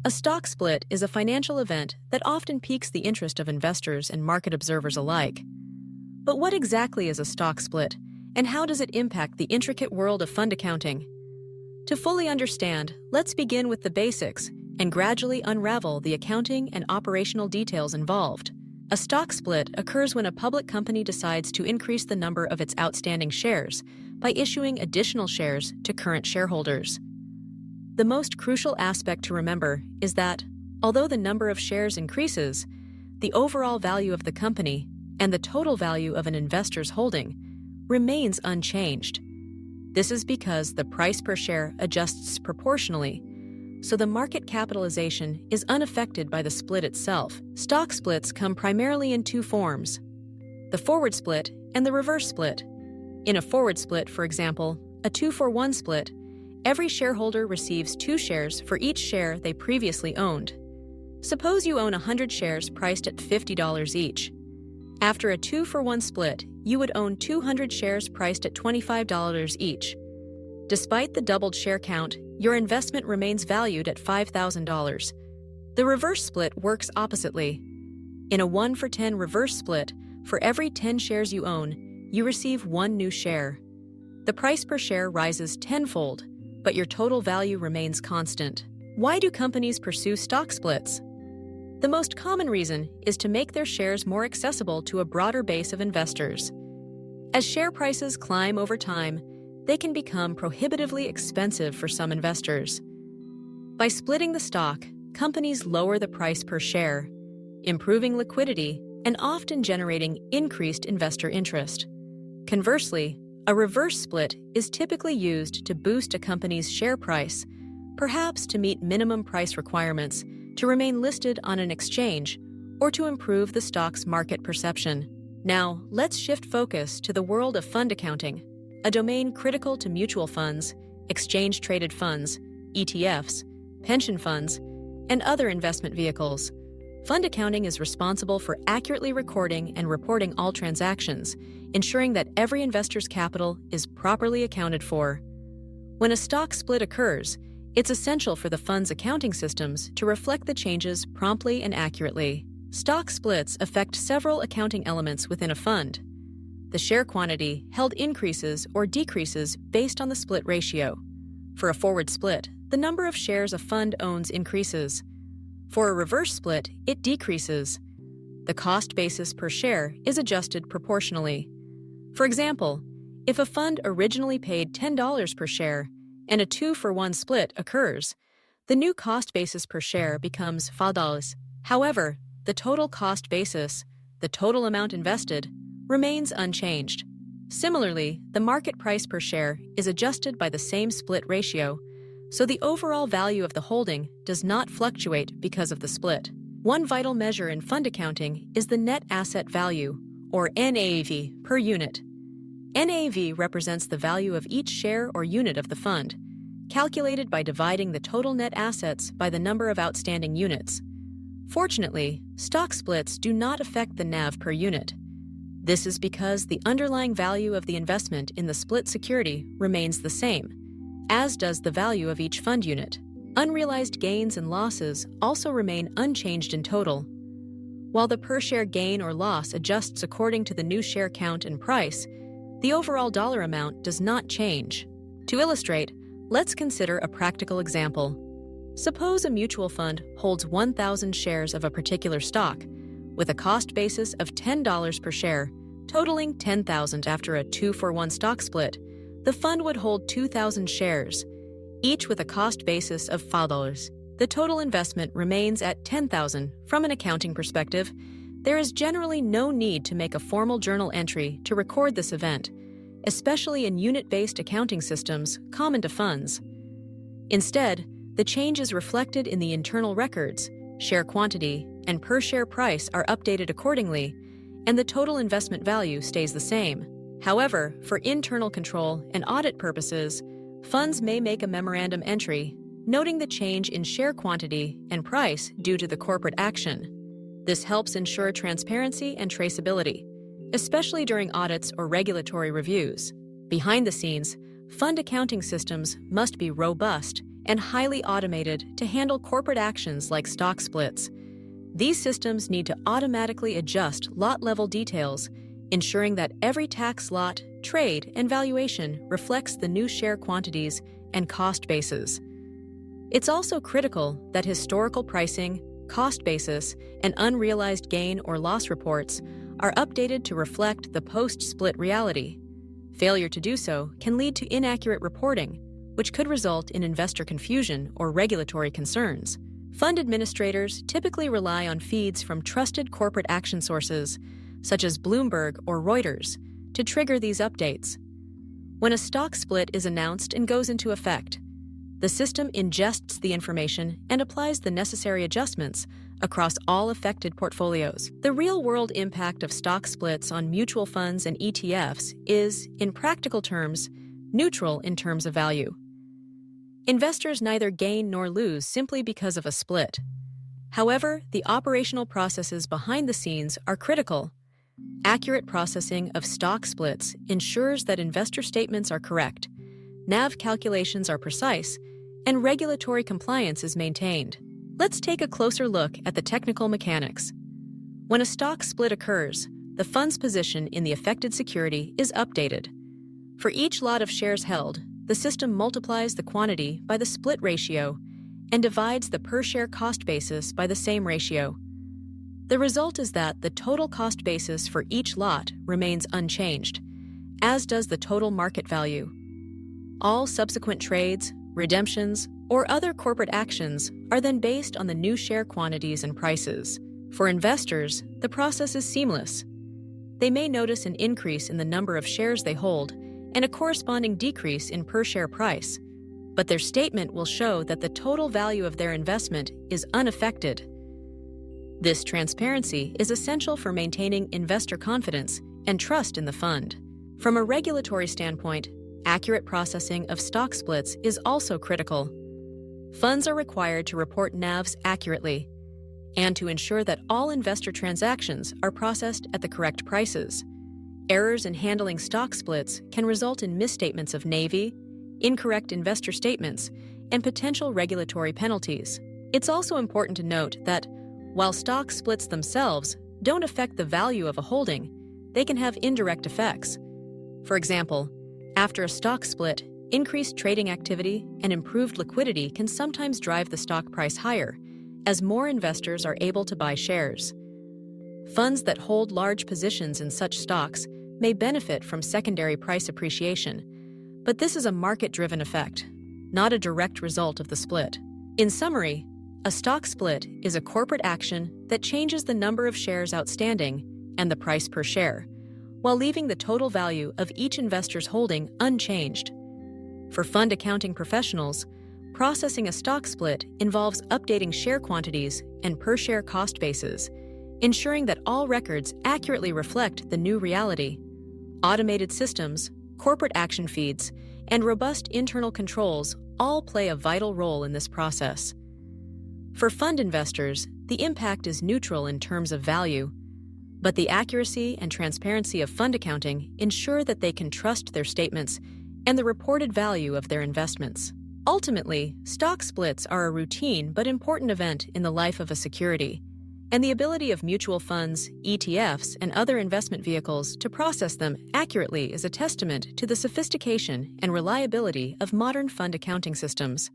A stock split is a financial event that often piques the interest of investors and market observers alike. But what exactly is a stock split, and how does it impact the intricate world of fund accounting? To fully understand, let's begin with the basics and gradually unravel the accounting and operational details involved. A stock split occurs when a public company decides to increase the number of its outstanding shares by issuing additional shares to current shareholders. The most crucial aspect to remember is that, although the number of shares increases, the overall value of the company and the total value of an investor's holding remains unchanged. This is because the price per share adjusts proportionally, so the market capitalization is unaffected by the split itself. Stock splits come primarily in two forms: the forward split and the reverse split. In a forward split, for example, a 2-for-1 split, every shareholder receives 2 shares for each share they previously owned. Suppose you own 100 shares priced at $50 each. After a 2-for-1 split, you would own 200 shares priced at $25 each. Despite the doubled share count, your investment remains valued at $5,000. The reverse split works oppositely. In a 1-for-10 reverse split, for every 10 shares you own, you receive 1 new share. The price per share rises tenfold, but your total value remains constant. Why do companies pursue stock splits? The most common reason is to make their shares more accessible to a broader base of investors. As share prices climb over time, they can become prohibitively expensive for some investors. By splitting the stock, companies lower the price per share, improving liquidity and often generating increased investor interest. Conversely, a reverse split is typically used to boost a company's share price, perhaps to meet minimum price requirements, to remain listed on an exchange, or to improve the stock's market perception. Now, let's shift focus to the world of fund accounting, a domain critical to mutual funds, exchange-traded funds, ETFs, pension funds, and other investment vehicles. Fund accounting is responsible for accurately recording and reporting all transactions, ensuring that every investor's capital is properly accounted for. When a stock split occurs, it's essential for the fund's accounting systems to reflect the changes promptly and accurately. Stock splits affect several accounting elements within a fund. The share quantity held increases or decreases based on the split ratio. For a forward split, the number of shares a fund owns increases. For a reverse split, it decreases. The cost basis per share is adjusted proportionally. For example, if a fund originally paid $10 per share and a 2-for-1 split occurs, the new cost basis per share becomes $5. However, the total cost basis, the total amount invested, remains unchanged. Similarly, the market price per share is adjusted by the same split ratio, so the overall value of the holding does not fluctuate because of the split. One vital measure in fund accounting is the net asset value, or NAV, per unit. NAV represents the value of each share or unit of the fund, calculated by dividing the total net assets by the number of outstanding units. Fortunately, stock splits do not affect the NAV per unit. This is because the underlying value of the investment in the split security remains the same, as does the value of each fund unit. Unrealized gains and losses also remain unchanged in total. While the per-share gain or loss adjusts according to the new share count and price, the overall dollar amount does not change. To illustrate, let's consider a practical example. Suppose a mutual fund holds 1,000 shares of a particular stock, with a cost basis of $10 per share, totaling $10,000 after a 2-for-1 stock split. The fund would hold 2,000 shares, each with a cost basis of $5. The total investment remains at $10,000. From an accounting perspective, there is generally no need to make a formal journal entry to record this event, especially in unit-based accounting systems common to funds. Instead, the change is reflected in the internal records, share quantity, and per-share price are updated accordingly, and the total investment value stays the same. However, for internal control and audit purposes, funds may make a memorandum entry, noting the change in share quantity and price due to the corporate action. This helps ensure transparency and traceability, especially during audits or regulatory reviews. Behind the scenes, fund accounting systems must be robust and highly automated to handle corporate actions like stock splits. These systems need to automatically adjust lot-level details, ensuring that every tax lot, trade, and valuation reflects the new share quantities and cost bases. It's also critical that historical pricing, cost basis, and unrealized gain or loss reports are updated to reflect the post-split reality. Failure to do so can lead to inaccurate reporting, which could result in investor confusion or regulatory concerns. Fund administrators typically rely on feeds from trusted corporate action sources, such as Bloomberg or Reuters, to trigger these updates. When a stock split is announced and goes into effect, the system ingests the information and applies the necessary adjustments across all affected portfolios. The real-world impact of stock splits on mutual funds and ETFs is, in practical terms, neutral in terms of value. Investors neither gain nor lose simply because of a split. However, the operational processes behind the scenes are critical. Accurate processing of stock splits ensures that investor statements are correct, NAV calculations are precise, and regulatory compliance is maintained. Let's take a closer look at the technical mechanics. When a stock split occurs, the fund's position in the affected security is updated. For each lot of shares held, the system multiplies the quantity by the split ratio and divides the per-share cost basis by the same ratio. The result is that the total cost basis for each lot remains unchanged, as does the total market value. All subsequent trades, redemptions, or other corporate actions are then based on the new share quantities and prices. For investors, the process is seamless. They may notice an increase in the number of shares they hold and a corresponding decrease in per-share price, but their statement will show that the total value of their investment is unaffected. This transparency is essential for maintaining investor confidence and trust in the fund. From a regulatory standpoint, accurate processing of stock splits is also critical. Funds are required to report NAVs accurately and to ensure that all investor transactions are processed at the correct prices. Errors in handling stock splits can result in misstatements of NAV, incorrect investor statements, and potential regulatory penalties. It's also important to note that while stock splits themselves don't affect the value of a holding, they can have indirect effects. For example, after a stock split, increased trading activity and improved liquidity can sometimes drive the stock price higher, as more investors are able to buy shares. Funds that hold large positions in such stocks may benefit from secondary price appreciation, but this is a market-driven effect, not a direct result of the split. In summary, a stock split is a corporate action that changes the number of shares outstanding and the price per share, while leaving the total value of each investor's holding unchanged. For fund accounting professionals, processing a stock split involves updating share quantities and per-share cost bases, ensuring that all records accurately reflect the new reality. Automated systems, corporate action feeds, and robust internal controls all play a vital role in this process. For fund investors, the impact is neutral in terms of value, but the accuracy and transparency of fund accounting ensure that they can trust their statements and the reported value of their investments. Ultimately, stock splits are a routine but important event in the life of a security, and the ability of mutual funds, ETFs, and other investment vehicles to process them accurately is a testament to the sophistication and reliability of modern fund accounting systems.